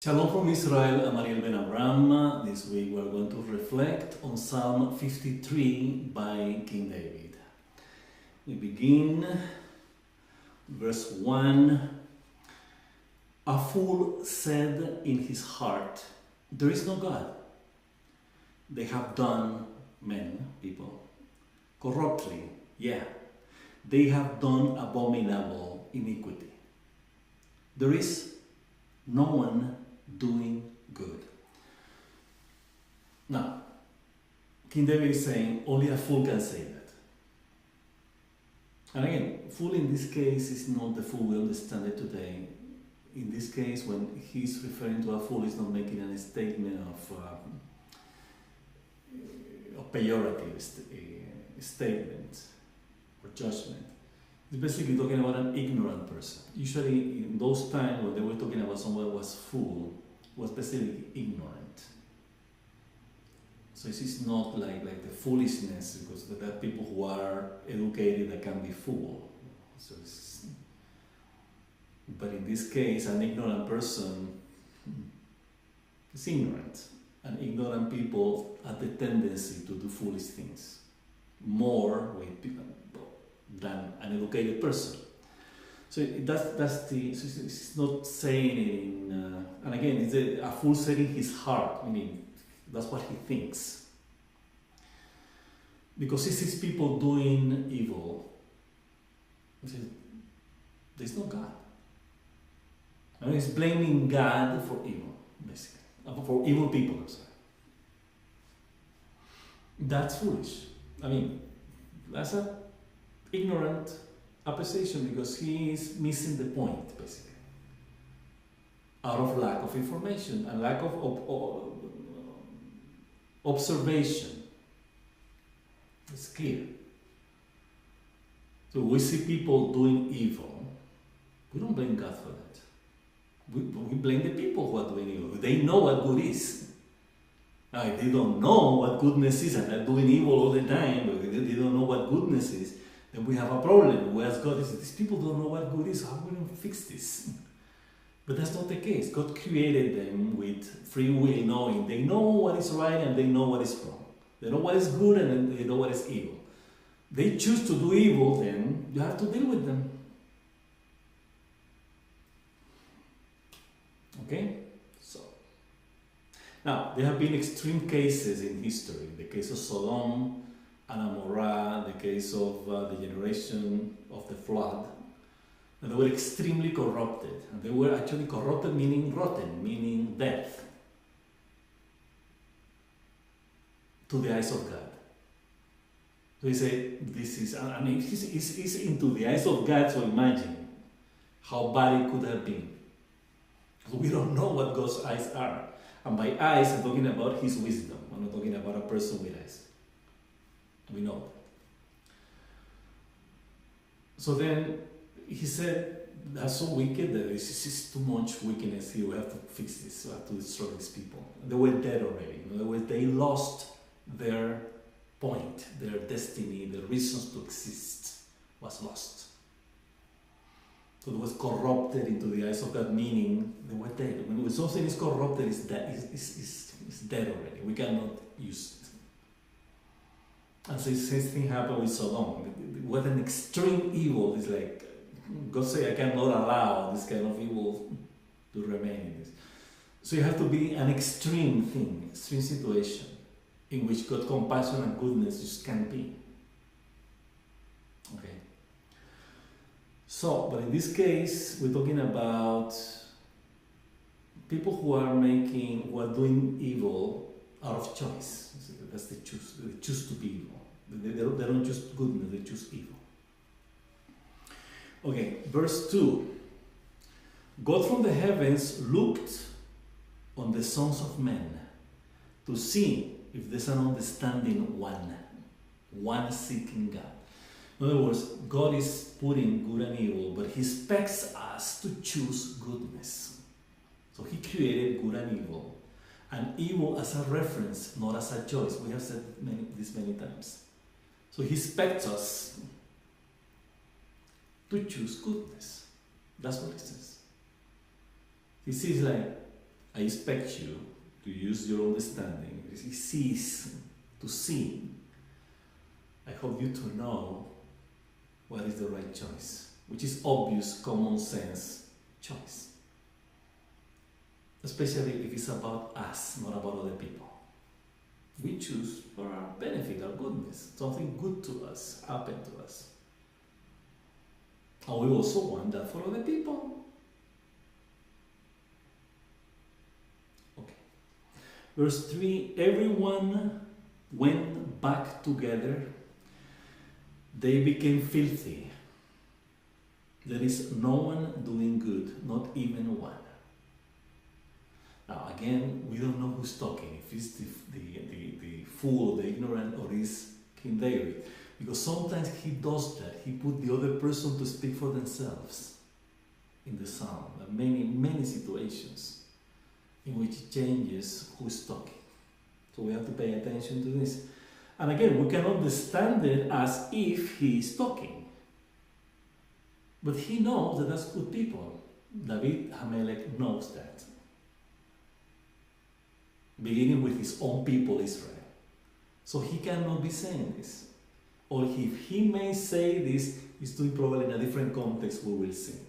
Shalom from Israel, I'm Ariel Ben Abraham. This week we're going to reflect on Psalm 53 by King David. We begin verse 1. A fool said in his heart, "There is no God." They have done, people, corruptly, they have done abominable iniquity. There is no one doing good. Now, King David is saying only a fool can say that. And again, fool in this case is not the fool we understand it today. In this case, when he's referring to a fool, he's not making a statement of pejorative statement or judgment. It's basically talking about an ignorant person. Usually in those times when they were talking about someone who was fool, was basically ignorant. So this is not like the foolishness, because there are people who are educated that can be fool. But in this case, an ignorant person is ignorant. And ignorant people have the tendency to do foolish things more than an educated person. So it's not saying it in, and again, it's a fool said in his heart, meaning that's what he thinks. Because he sees people doing evil, he says, there's no God. And he's blaming God for evil, basically. For evil people, I'm sorry. That's foolish. That's an ignorant appreciation, because he is missing the point, basically. Out of lack of information and lack of observation. It's clear. So we see people doing evil. We don't blame God for that. We blame the people who are doing evil. They know what good is. Now, if they don't know what goodness is and they're doing evil all the time, but they don't know what goodness is, then we have a problem. We ask God, these people don't know what good is, how are we going to fix this? But that's not the case. God created them with free will, knowing. They know what is right and they know what is wrong. They know what is good and they know what is evil. They choose to do evil, then you have to deal with them. Okay? So, now, there have been extreme cases in history. The case of Sodom and Amorah, the case of the generation of the flood. And they were extremely corrupted. And they were actually corrupted, meaning rotten, meaning death, to the eyes of God. So he said, this is, it's into the eyes of God, so imagine how bad it could have been. We don't know what God's eyes are. And by eyes, I'm talking about his wisdom. I'm not talking about a person with eyes. We know. So then he said, that's so wicked that this is too much wickedness here. We have to fix this. We have to destroy these people. They were dead already. In other words, they lost their point, their destiny, their reasons to exist was lost. So it was corrupted into the eyes of God, meaning they were dead. When something is corrupted, it's dead already. We cannot use it. And so the same thing happened with Sodom. What an extreme evil is like, God said, I cannot allow this kind of evil to remain in this. So you have to be an extreme thing, extreme situation, in which God's compassion and goodness just can't be. Okay. So, but in this case, we're talking about people who are doing evil out of choice. That's they choose to be evil. They don't choose goodness, they choose evil. Okay, verse 2. God from the heavens looked on the sons of men to see if there's an understanding one seeking God. In other words, God is putting good and evil, but he expects us to choose goodness. So he created good and evil. And evil as a reference, not as a choice. We have said this many times. So he expects us to choose goodness. That's what it says. He sees like, I expect you to use your understanding. He sees to see. I hope you to know what is the right choice, which is obvious, common sense choice. Especially if it's about us, not about other people. We choose for our benefit, our goodness. Something good to us happen to us. And we also want that for other people. Okay. Verse 3, everyone went back together. They became filthy. There is no one doing good, not even one. Now again, we don't know who's talking, if it's the fool, the ignorant, or is King David. Because sometimes he does that. He put the other person to speak for themselves in the psalm. There are many situations in which it changes who's talking. So we have to pay attention to this. And again, we can understand it as if he is talking. But he knows that that's good people. David Hamelech knows that. Beginning with his own people, Israel. So he cannot be saying this. Or if he may say this, he's doing probably in a different context, we will see.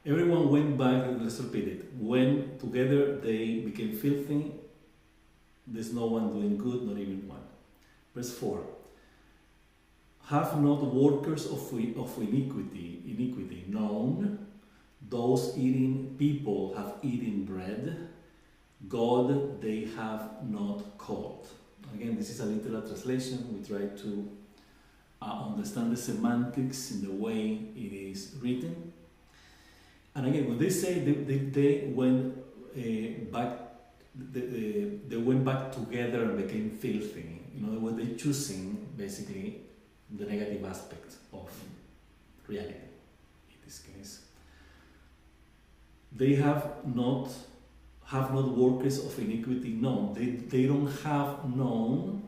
Everyone went back, let's repeat it. When together they became filthy, there's no one doing good, not even one. Verse 4. Have not workers of iniquity known? Those eating people have eaten bread. God they have not called. Again, this is a literal translation. We try to understand the semantics in the way it is written. And again, when they say they went back, they went back together and became filthy. In other words, they're choosing basically the negative aspect of reality. In this case, they have not workers of iniquity known. They don't have known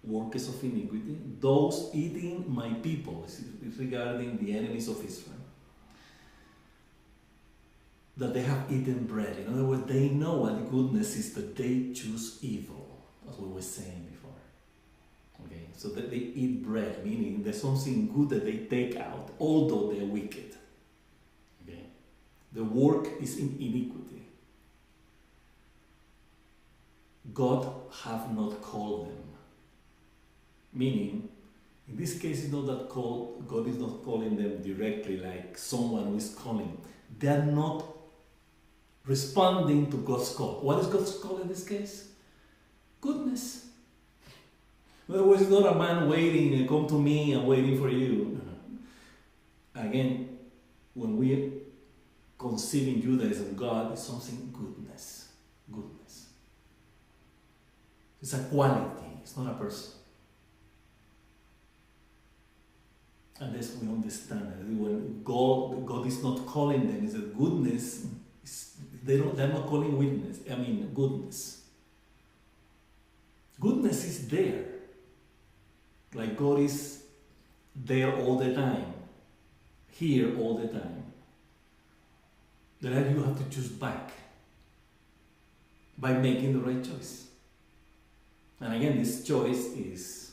workers of iniquity. Those eating my people, it's regarding the enemies of Israel, that they have eaten bread. In other words, they know what goodness is, but they choose evil, as we were saying before. Okay, so that they eat bread, meaning there's something good that they take out, although they're wicked. Okay, the work is in iniquity. God have not called them. Meaning, in this case, it's not that God is not calling them directly like someone who is calling. They are not responding to God's call. What is God's call in this case? Goodness. In other words, it's not a man waiting, come to me and waiting for you. Again, when we conceive in Judaism, God is something goodness. Goodness. It's a quality, it's not a person. Unless we understand that when God is not calling them, it's a goodness. They're not calling goodness. Goodness is there. Like God is there all the time. Here all the time. Then you have to choose back by making the right choice. And again, this choice is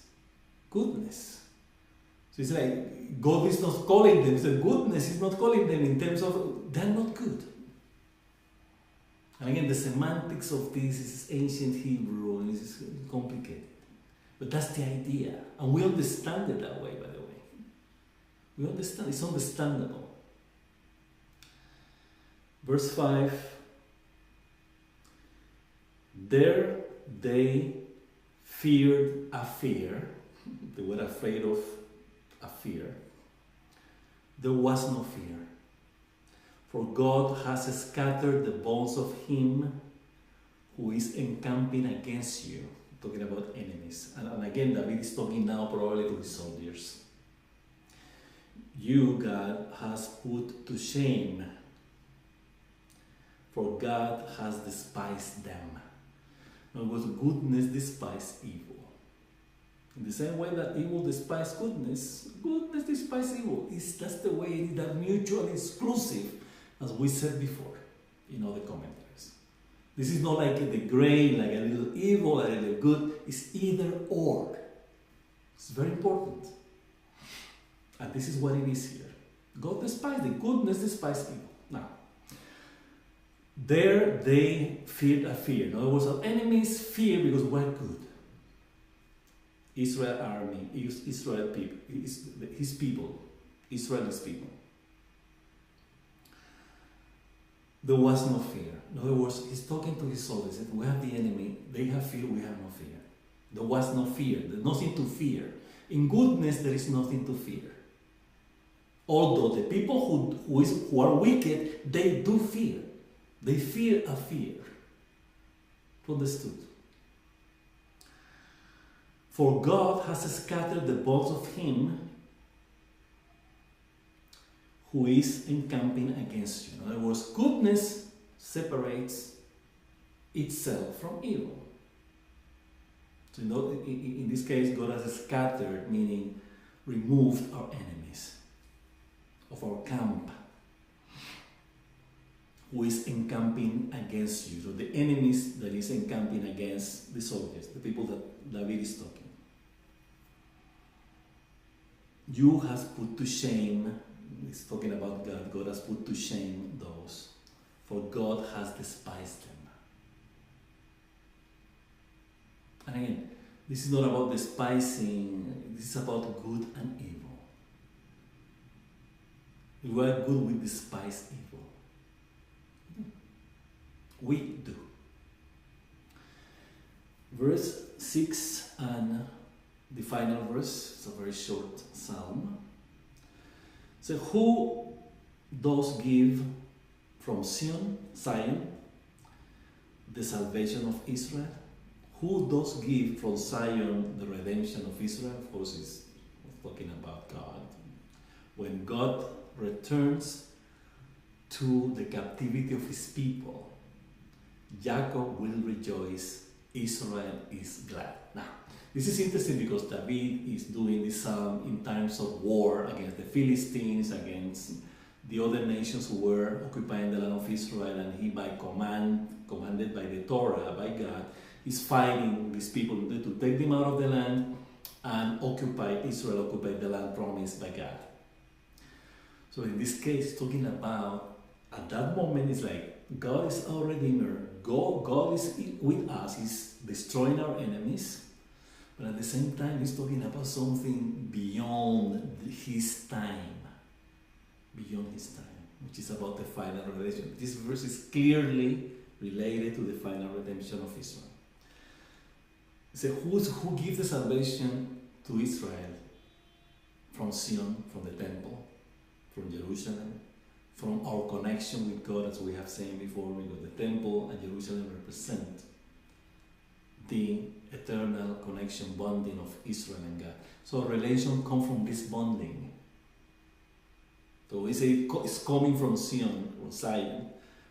goodness. So it's like God is not calling them. So goodness is not calling them in terms of they're not good. And again, the semantics of this is ancient Hebrew and this is complicated. But that's the idea. And we understand it that way, by the way. We understand, it's understandable. Verse 5. There they feared a fear. They were afraid of a fear. There was no fear. For God has scattered the bones of him who is encamping against you. Talking about enemies. And again, David is talking now probably to his soldiers. You, God, has put to shame, for God has despised them. In other words, goodness despises evil. In the same way that evil despises goodness, goodness despises evil. That's the way it is, that mutually exclusive. as we said before in other commentaries. This is not like the gray, like a little evil, a little good. It's either or. It's very important. And this is what it is here. God despises the goodness, despises evil. Now, there they feared a fear. In other words, our enemies fear because we're good. Israel army, Israel people, his people, Israel's people. There was no fear. In other words, he's talking to his soldiers. He said, we have the enemy, they have fear, we have no fear. There was no fear, there's nothing to fear. In goodness, there is nothing to fear. Although the people who are wicked, they do fear. They fear a fear. Understood? For God has scattered the bones of him who is encamping against you. In other words, goodness separates itself from evil. So in this case, God has scattered, meaning removed our enemies of our camp, who is encamping against you. So the enemies that is encamping against the soldiers, the people that David is talking. You has put to shame, he's talking about God, God has put to shame those, for God has despised them. And again, this is not about despising, this is about good and evil. We are good, we despise evil. We do. Verse 6 and the final verse, it's a very short psalm. So who does give from Zion, the salvation of Israel? Who does give from Zion the redemption of Israel? Of course, he's talking about God. When God returns to the captivity of his people, Jacob will rejoice, Israel is glad. Now, this is interesting because David is doing this psalm in times of war against the Philistines, against the other nations who were occupying the land of Israel, and he by commanded by the Torah, by God, is fighting these people to take them out of the land and Israel occupy the land promised by God. So in this case, talking about, at that moment, it's like, God is our Redeemer, God is with us, he's destroying our enemies, but at the same time, he's talking about something beyond his time, which is about the final redemption. This verse is clearly related to the final redemption of Israel. So who gives the salvation to Israel? From Zion, from the temple, from Jerusalem, from our connection with God, as we have said before, because the temple and Jerusalem represent the eternal connection, bonding of Israel and God. So relation comes from this bonding. So we say it's coming from Zion, or Zion.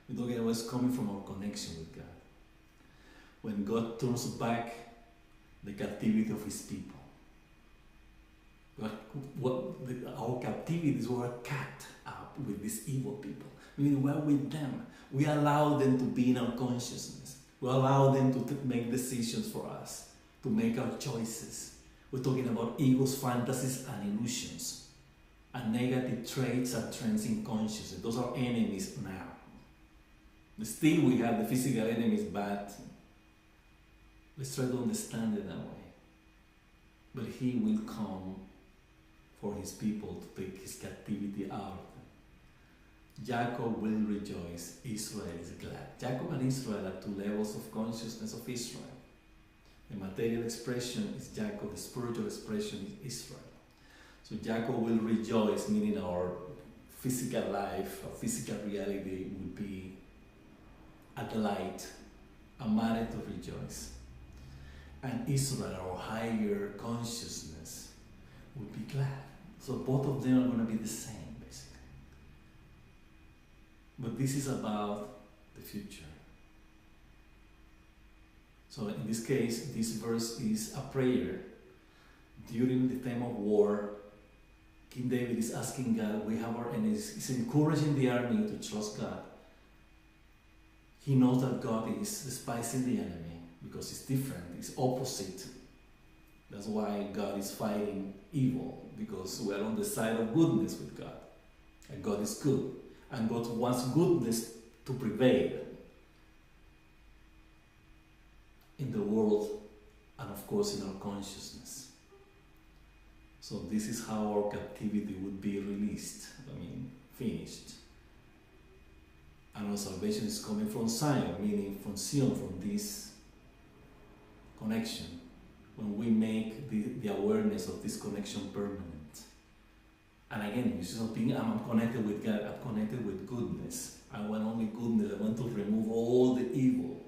We're talking about it's coming from our connection with God. When God turns back the captivity of his people. Our captivity is where we're caught up with these evil people. Meaning we're with them. We allow them to be in our consciousness. We allow them to make decisions for us, to make our choices. We're talking about egos, fantasies, and illusions, and negative traits and trends in consciousness. Those are enemies now. Still, we have the physical enemies, but let's try to understand it that way. But he will come for his people to take his captivity out. Jacob will rejoice, Israel is glad. Jacob and Israel are two levels of consciousness of Israel. The material expression is Jacob, the spiritual expression is Israel. So Jacob will rejoice, meaning our physical life, our physical reality will be a delight, a matter to rejoice. And Israel, our higher consciousness, will be glad. So both of them are going to be the same, basically. But this is about the future. So in this case, this verse is a prayer during the time of war King David is asking God, we have our enemies, he's encouraging the army to trust God. He knows that God is despising the enemy because it's different, it's opposite. That's why God is fighting evil, because we are on the side of goodness with God. And God is good. And God wants goodness to prevail in the world and of course in our consciousness. So this is how our captivity would be released, finished. And our salvation is coming from Zion, meaning from Zion, from this connection. When we make the awareness of this connection permanent. And again, it's not being, I'm connected with God, I'm connected with goodness. I want only goodness, I want to remove all the evil,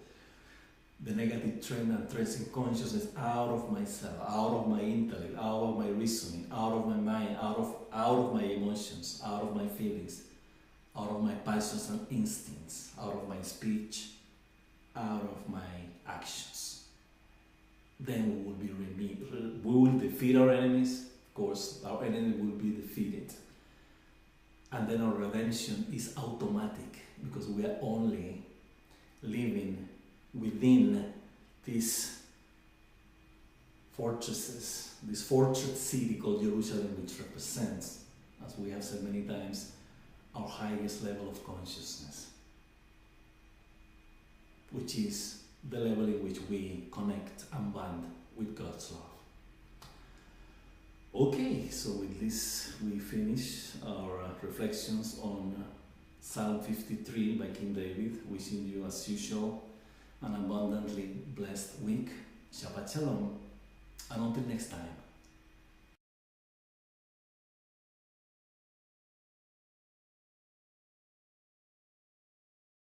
the negative trend and threats in consciousness out of myself, out of my intellect, out of my reasoning, out of my mind, out of my emotions, out of my feelings, out of my passions and instincts, out of my speech, out of my actions. Then we will be redeemed. We will defeat our enemies. Of course, our enemy will be defeated. And then our redemption is automatic because we are only living within these fortresses, this fortress city called Jerusalem, which represents, as we have said many times, our highest level of consciousness, which is the level in which we connect and bond with God's love. Okay, so with this we finish our reflections on Psalm 53 by King David, wishing you as usual an abundantly blessed week. Shabbat Shalom, and until next time.